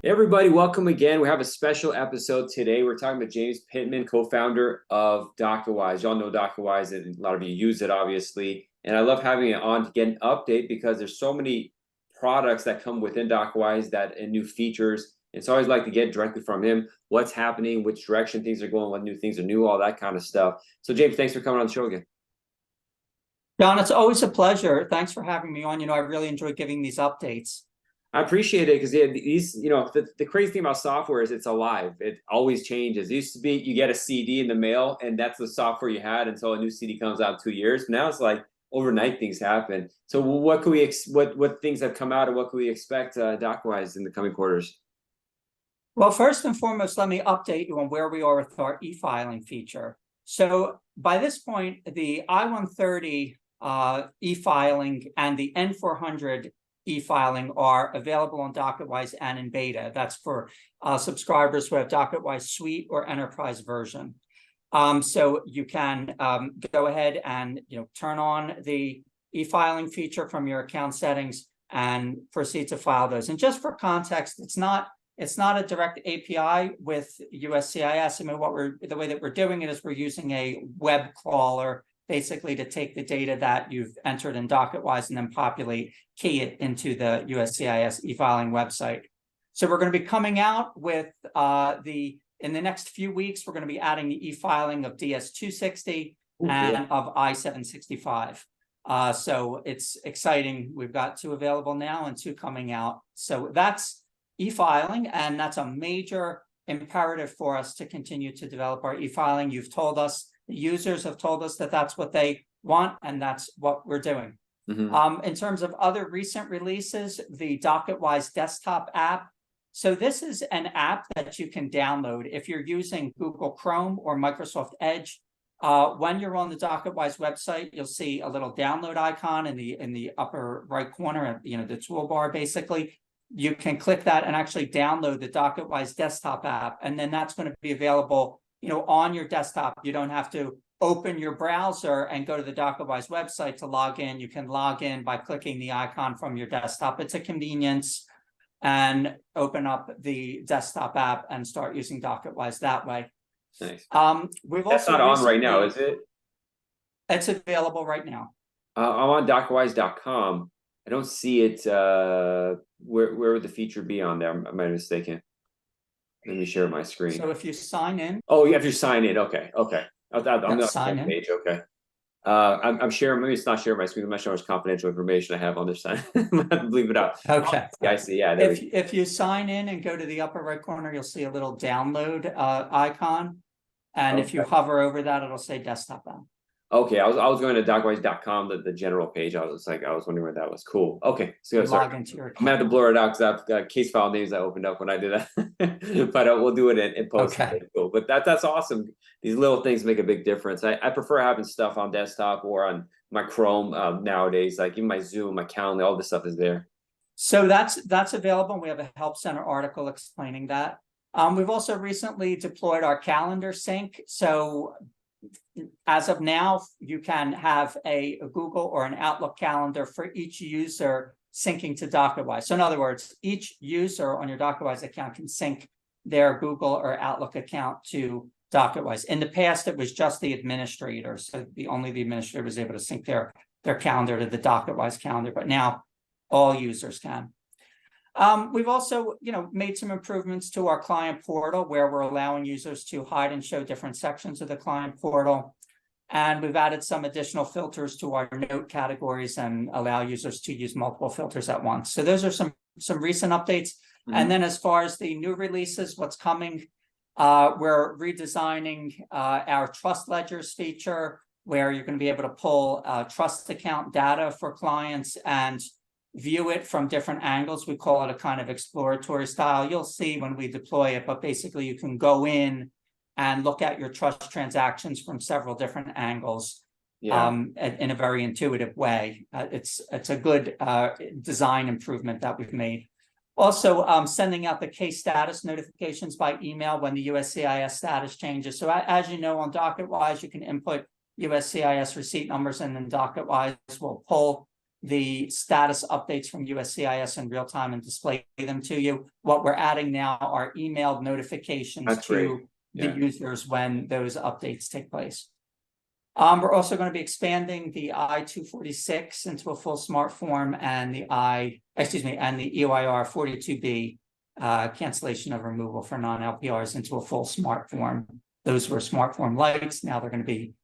Hey everybody, welcome again. We have a special episode today. We're talking with James Pittman, co-founder of DocketWise. Y'all know DocketWise, and a lot of you use it, obviously. And I love having it on to get an update because there's so many products that come within DocketWise and new features. And so I always like to get directly from him what's happening, which direction things are going, what new things are new, all that kind of stuff. So James, thanks for coming on the show again. John, it's always a pleasure. Thanks for having me on. I really enjoy giving these updates. I appreciate it because the crazy thing about software is it's alive. It always changes. It used to be you get a CD in the mail and that's the software you had until a new CD comes out in 2 years. Now it's like overnight things happen. So what can what things have come out and what can we expect DocketWise in the coming quarters? Well, first and foremost, let me update you on where we are with our e-filing feature. So by this point, the I-130 e-filing and the N400 e-filing are available on DocketWise and in beta. That's for subscribers who have DocketWise Suite or Enterprise version. So you can go ahead and turn on the e-filing feature from your account settings and proceed to file those. And just for context, it's not a direct API with USCIS. I mean, the way that we're doing it is we're using a web crawler basically to take the data that you've entered in DocketWise and then key it into the USCIS e-filing website. So we're going to be coming out with in the next few weeks, we're going to be adding the e-filing of DS-260 and of I-765. So it's exciting. We've got 2 available now and 2 coming out. So that's e-filing, and that's a major imperative for us to continue to develop our e-filing. The users have told us that that's what they want, and that's what we're doing. Mm-hmm. In terms of other recent releases, the DocketWise desktop app. So this is an app that you can download if you're using Google Chrome or Microsoft Edge. When you're on the DocketWise website, you'll see a little download icon in the upper right corner, the toolbar basically. You can click that and actually download the DocketWise desktop app, and then that's going to be available on your desktop. You don't have to open your browser and go to the DocketWise website to log in. You can log in by clicking the icon from your desktop. It's a convenience, and open up the desktop app and start using DocketWise that way. Nice. That's not on right now, is it? It's available right now. I'm on DocketWise.com. I don't see it. Where would the feature be on there? Am I mistaken? Let me share my screen. So if you sign in. Oh, you have to sign in. Okay. I'm not sign in. Page. Okay. I'm sharing. Maybe it's not sharing my screen. I'm not showing confidential information I have on this side. I'm gonna leave it out. Okay. Yeah, I see. Yeah. If you sign in and go to the upper right corner, you'll see a little download icon, and if you hover over that, it'll say desktop app. Okay, I was going to DocketWise.com, the general page. I was wondering where that was. Cool. Okay, so log into your account. I'm gonna have to blur it out because I've got case file names I opened up when I did that. But we'll do it in post. Okay. Cool. But that's awesome. These little things make a big difference. I prefer having stuff on desktop or on my Chrome nowadays. Like even my Zoom, my calendar, all this stuff is there. So that's available. We have a Help Center article explaining that. We've also recently deployed our calendar sync. So as of now, you can have a Google or an Outlook calendar for each user syncing to DocketWise. So in other words, each user on your DocketWise account can sync their Google or Outlook account to DocketWise. In the past, it was just the administrator. So only the administrator was able to sync their calendar to the DocketWise calendar, but now all users can. We've also, made some improvements to our client portal where we're allowing users to hide and show different sections of the client portal. And we've added some additional filters to our note categories and allow users to use multiple filters at once. So those are some recent updates. Mm-hmm. And then as far as the new releases, what's coming, we're redesigning our Trust Ledgers feature where you're going to be able to pull trust account data for clients and view it from different angles. We call it a kind of exploratory style. You'll see when we deploy it, but basically you can go in and look at your trust transactions from several different angles. Yeah. In a very intuitive way. It's a good design improvement that we've made. Also, sending out the case status notifications by email when the USCIS status changes. So as you know, on DocketWise, you can input USCIS receipt numbers, and then DocketWise will pull the status updates from USCIS in real time and display them to you. What we're adding now are emailed notifications That's great. to the Yeah. users when those updates take place. We're also going to be expanding the I-246 into a full smart form and the EOIR 42B cancellation of removal for non-LPRs into a full smart form. Those were smart form lights. Now they're going to be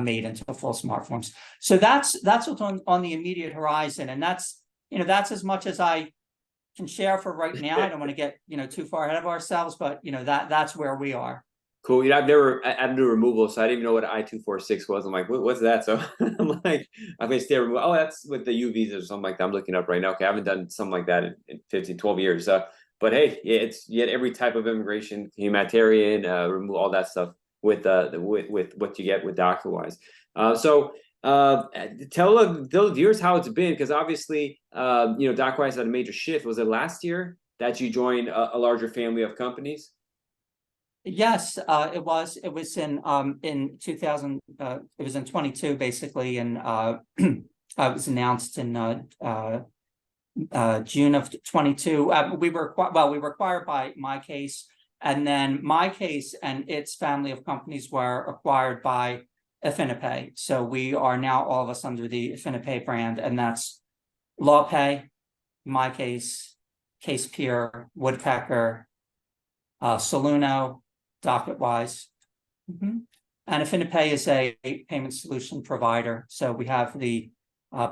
made into full smart forms. So that's what's on the immediate horizon, and that's as much as I can share for right now. I don't want to get too far ahead of ourselves, but that's where we are. Cool. I've never had to do removal, so I didn't even know what I-246 was. I'm like, what's that? So I'm like, I'm gonna stay removal. Oh, that's with the UVs or something like that. I'm looking up right now. Okay, I haven't done something like that in 15, 12 years. But hey, it's yet every type of immigration, humanitarian, remove all that stuff with what you get with DocuWise. So tell the viewers how it's been, because obviously DocuWise had a major shift. Was it last year that you joined a larger family of companies? Yes, it was in 2000. It was in 22 basically, and it was announced in June of 22. We were acquired by MyCase, and then MyCase and its family of companies were acquired by AffiniPay. So we are now all of us under the AffiniPay brand, and that's LawPay, MyCase, CasePeer, Woodpecker, Soluno, DocketWise. And AffiniPay is a payment solution provider. So we have the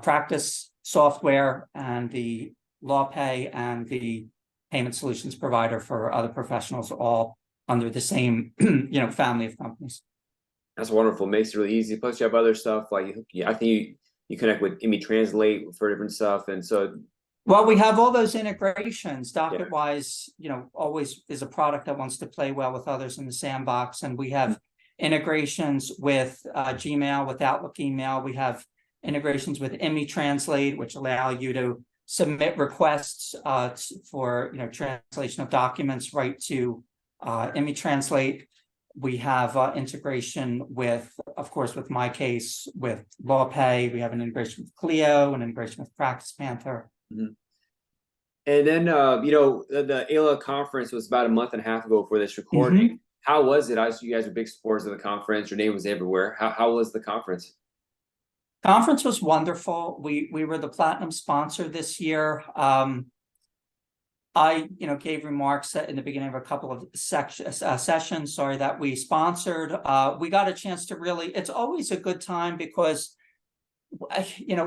practice software and the LawPay and the payment solutions provider for other professionals, all under the same family of companies. That's wonderful. Makes it really easy. Plus, you have other stuff like I think you connect with Translate for different stuff, and so. Well, we have all those integrations. DocketWise, always is a product that wants to play well with others in the sandbox, and we have integrations with Gmail, with Outlook email. We have integrations with Translate, which allow you to submit requests for translation of documents right to Translate. We have integration with, of course, with MyCase, with LawPay. We have an integration with Clio, an integration with Practice Panther. And then the AILA conference was about a month and a half ago for this recording. How was it? You guys are big supporters of the conference. Your name was everywhere. How was the conference? Conference was wonderful. We were the platinum sponsor this year. I gave remarks in the beginning of a couple of sessions, that we sponsored. We got a chance to really, it's always a good time because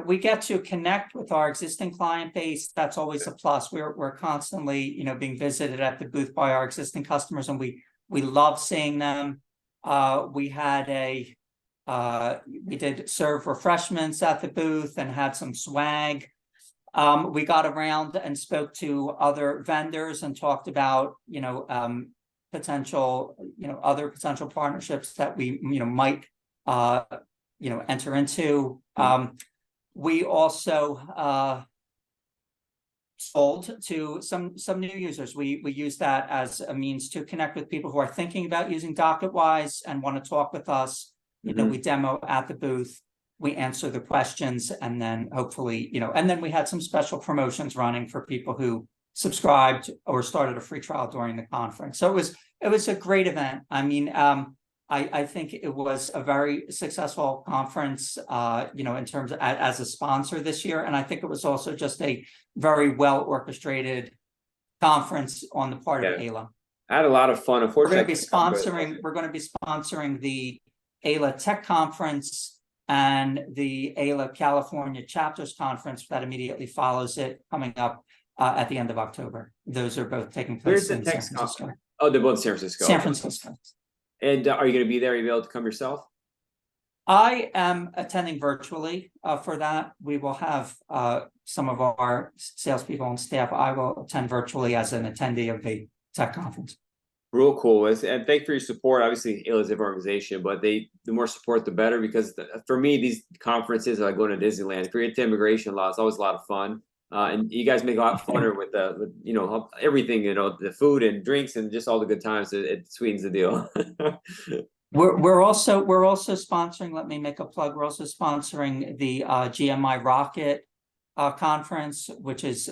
we get to connect with our existing client base. That's always a plus. We're constantly being visited at the booth by our existing customers, and we love seeing them. We did serve refreshments at the booth and had some swag. We got around and spoke to other vendors and talked about potential other potential partnerships that we might enter into. We also sold to some new users. We use that as a means to connect with people who are thinking about using DocketWise and want to talk with us. We demo at the booth, we answer the questions, and then hopefully and then we had some special promotions running for people who subscribed or started a free trial during the conference. So it was a great event. I mean, I think it was a very successful conference, in terms of as a sponsor this year. And I think it was also just a very well orchestrated conference on the part of AILA. I had a lot of fun. Unfortunately, we're going to be sponsoring the AILA Tech Conference and the AILA California Chapters Conference that immediately follows it, coming up at the end of October. Those are both taking place in San Francisco. Oh, they're both in San Francisco. San Francisco. And are you going to be there? Are you able to come yourself? I am attending virtually for that. We will have some of our salespeople and staff. I will attend virtually as an attendee of the tech conference. Real cool. And thank you for your support. Obviously, AILA is an organization, but the more support, the better. Because for me, these conferences are like going to Disneyland. If you're into immigration law, it's always a lot of fun. And you guys make a lot funner with everything, the food and drinks and just all the good times. It sweetens the deal. We're also sponsoring. Let me make a plug. We're also sponsoring the GMI Rocket conference, which is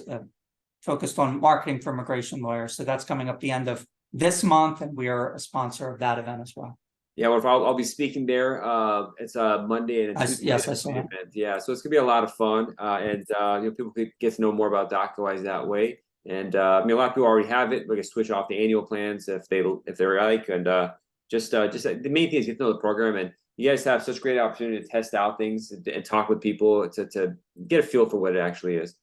focused on marketing for immigration lawyers. So that's coming up the end of this month, and we are a sponsor of that event as well. Yeah, well, I'll be speaking there. It's a Monday and a Tuesday. Yes, I saw that. Event. Yeah, so it's gonna be a lot of fun, and people could get to know more about DocuWise that way. And I mean, a lot of people already have it. We can switch off the annual plans if they like, and just the main thing is get to know the program. And you guys have such great opportunity to test out things and talk with people to get a feel for what it actually is.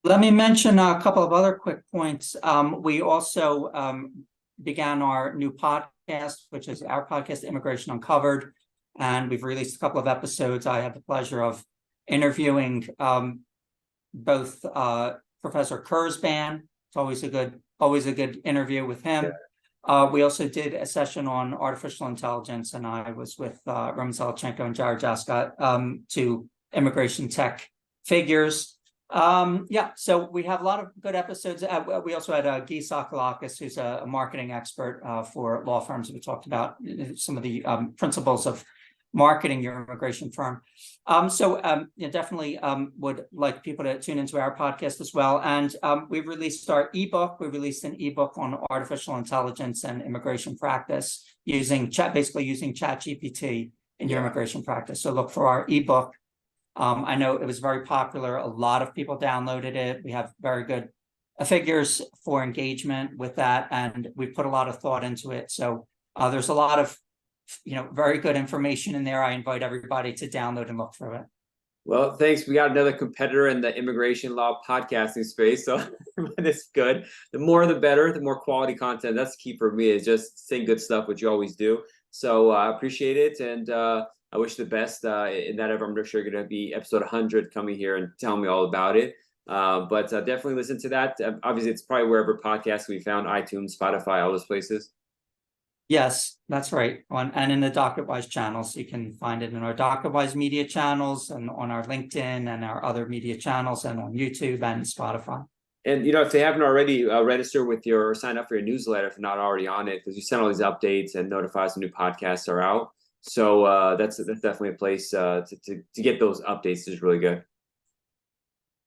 Let me mention a couple of other quick points. We also began our new podcast, which is our podcast, Immigration Uncovered, and we've released a couple of episodes. I had the pleasure of interviewing both Professor Kurzban. It's always a good interview with him. Yeah. We also did a session on artificial intelligence, and I was with Roman Zelichenko and Jared Jascott, two immigration tech figures. So we have a lot of good episodes. We also had Guy Sakalakis, who's a marketing expert for law firms. We talked about some of the principles of marketing your immigration firm. Definitely would like people to tune into our podcast as well. And we've released our ebook. We released an ebook on artificial intelligence and immigration practice using ChatGPT in your immigration practice. So look for our ebook. I know it was very popular. A lot of people downloaded it. We have very good figures for engagement with that, and we put a lot of thought into it. So there's a lot of very good information in there. I invite everybody to download and look through it. Well, thanks. We got another competitor in the immigration law podcasting space, so it's good. The more, the better. The more quality content. That's the key for me, is just saying good stuff, which you always do. So I appreciate it, and I wish the best in that ever. I'm sure you're going to be episode 100 coming here and tell me all about it. But definitely listen to that. Obviously, it's probably wherever podcasts can be found, iTunes, Spotify, all those places. Yes, that's right. And in the DocuWise channels, you can find it in our DocuWise media channels and on our LinkedIn and our other media channels and on YouTube and Spotify. And, if they haven't already, register with or sign up for your newsletter if you're not already on it, because you send all these updates and notify us when new podcasts are out. So that's definitely a place to get those updates is really good.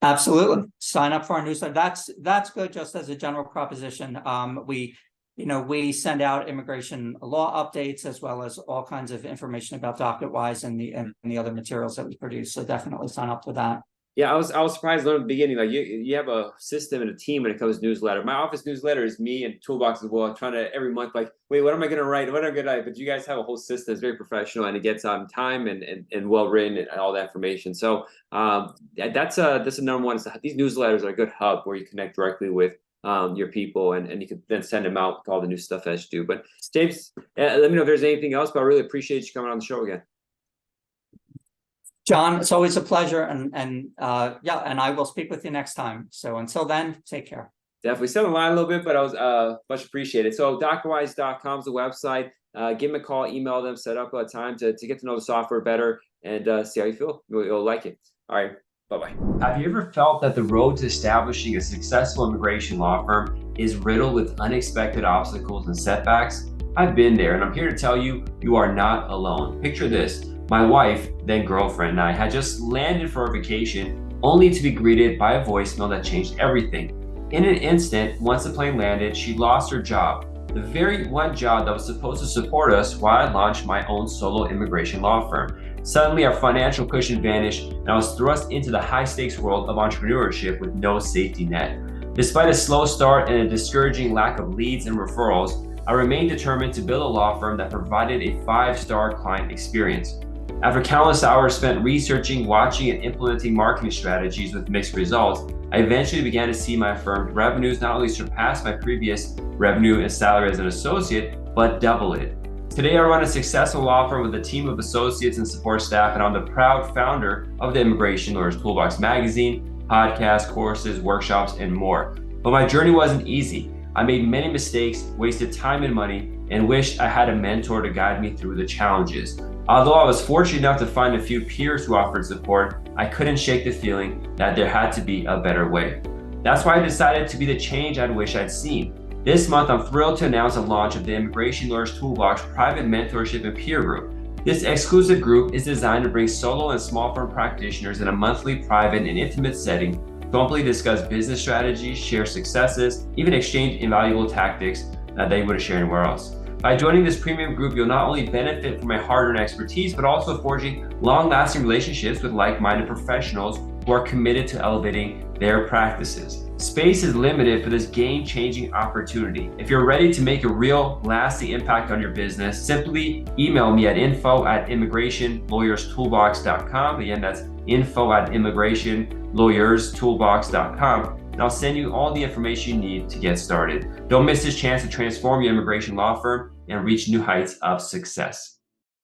Absolutely. Sign up for our newsletter. That's good. Just as a general proposition, we send out immigration law updates as well as all kinds of information about DocuWise and the other materials that we produce. So definitely sign up for that. Yeah, I was surprised to learn at the beginning, like you have a system and a team when it comes to newsletter. My office newsletter is me and Toolbox as well, trying to every month, like, wait, what am I going to write? What am I going to write? But you guys have a whole system. It's very professional, and it gets on time and well written and all that information. So that's the number one. These newsletters are a good hub where you connect directly with your people, and you can then send them out with all the new stuff as you do. But James, let me know if there's anything else, but I really appreciate you coming on the show again. John, it's always a pleasure, and I will speak with you next time. So until then, take care. Definitely set the line a little bit, but I was much appreciated. So DocuWise.com is the website. Give them a call, email them, set up a time to get to know the software better and see how you feel. You'll like it. All right. Bye-bye. Have you ever felt that the road to establishing a successful immigration law firm is riddled with unexpected obstacles and setbacks? I've been there, and I'm here to tell you, you are not alone. Picture this. My wife, then girlfriend, and I had just landed for a vacation, only to be greeted by a voicemail that changed everything. In an instant, once the plane landed, she lost her job. The very one job that was supposed to support us while I launched my own solo immigration law firm. Suddenly, our financial cushion vanished, and I was thrust into the high-stakes world of entrepreneurship with no safety net. Despite a slow start and a discouraging lack of leads and referrals, I remained determined to build a law firm that provided a 5-star client experience. After countless hours spent researching, watching, and implementing marketing strategies with mixed results, I eventually began to see my firm's revenues not only surpass my previous revenue and salary as an associate, but double it. Today, I run a successful law firm with a team of associates and support staff, and I'm the proud founder of the Immigration Lawyers Toolbox magazine, podcasts, courses, workshops, and more. But my journey wasn't easy. I made many mistakes, wasted time and money, and wished I had a mentor to guide me through the challenges. Although I was fortunate enough to find a few peers who offered support, I couldn't shake the feeling that there had to be a better way. That's why I decided to be the change I'd wish I'd seen. This month, I'm thrilled to announce the launch of the Immigration Lawyers Toolbox private mentorship and peer group. This exclusive group is designed to bring solo and small firm practitioners in a monthly, private, and intimate setting to openly discuss business strategies, share successes, even exchange invaluable tactics that they wouldn't share anywhere else. By joining this premium group, you'll not only benefit from my hard-earned expertise, but also forging long-lasting relationships with like-minded professionals who are committed to elevating their practices. Space is limited for this game-changing opportunity. If you're ready to make a real, lasting impact on your business, simply email me at info@immigrationlawyerstoolbox.com. Again, that's info@immigrationlawyerstoolbox.com. And I'll send you all the information you need to get started. Don't miss this chance to transform your immigration law firm and reach new heights of success.